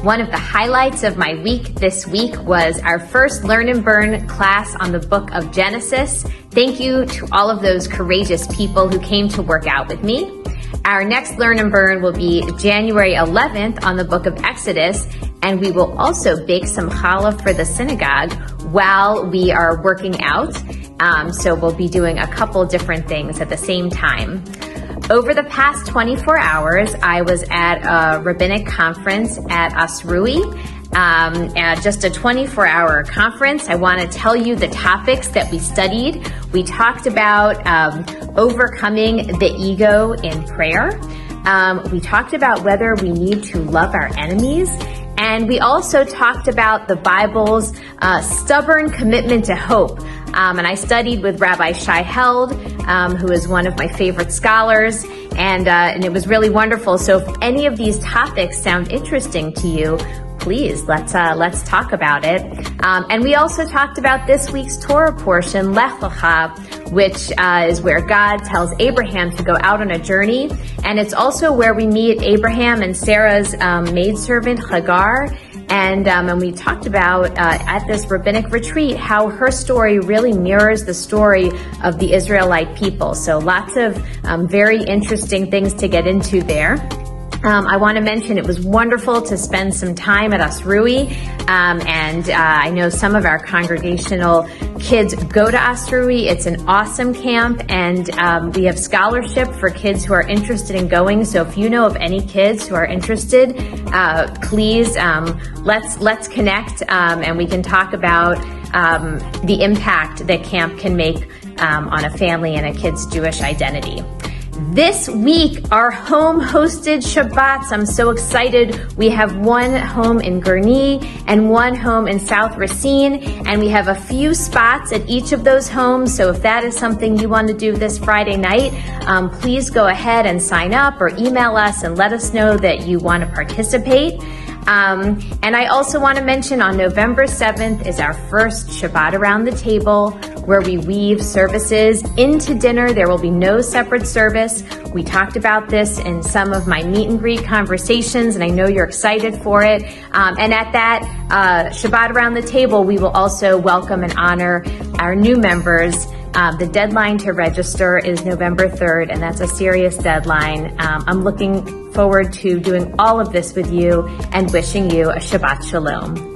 One of the highlights of my week this week was our first Learn and Burn class on the book of Genesis. Thank you to all of those courageous people who came to work out with me. Our next Learn and Burn will be January 11th on the book of Exodus, and we will also bake some challah for the synagogue while we are working out. So we'll be doing a couple different things at the same time. Over the past 24 hours, I was at a rabbinic conference at Asrui. Just a 24-hour conference. I want to tell you the topics that we studied. We talked about overcoming the ego in prayer. We talked about whether we need to love our enemies. And we also talked about the Bible's stubborn commitment to hope. And I studied with Rabbi Shai Held, who is one of my favorite scholars, and it was really wonderful. So if any of these topics sound interesting to you, please, let's talk about it. And we also talked about this week's Torah portion, Lech Lecha, which is where God tells Abraham to go out on a journey. And it's also where we meet Abraham and Sarah's maidservant, Hagar. And we talked about at this rabbinic retreat how her story really mirrors the story of the Israelite people. So lots of very interesting things to get into there. I want to mention it was wonderful to spend some time at Asrui, and I know some of our congregational kids go to Asrui. It's an awesome camp, and we have scholarship for kids who are interested in going. So if you know of any kids who are interested, please let's connect, and we can talk about the impact that camp can make on a family and a kid's Jewish identity. This week, our home-hosted Shabbats. I'm so excited. We have one home in Gurnee and one home in South Racine, and we have a few spots at each of those homes. So if that is something you want to do this Friday night, please go ahead and sign up or email us and let us know that you want to participate. And I also want to mention on November 7th is our first Shabbat Around the Table, where we weave services into dinner. There will be no separate service. We talked about this in some of my meet and greet conversations, and I know you're excited for it. And at that Shabbat Around the Table, we will also welcome and honor our new members. The deadline to register is November 3rd, and that's a serious deadline. I'm looking forward to doing all of this with you and wishing you a Shabbat Shalom.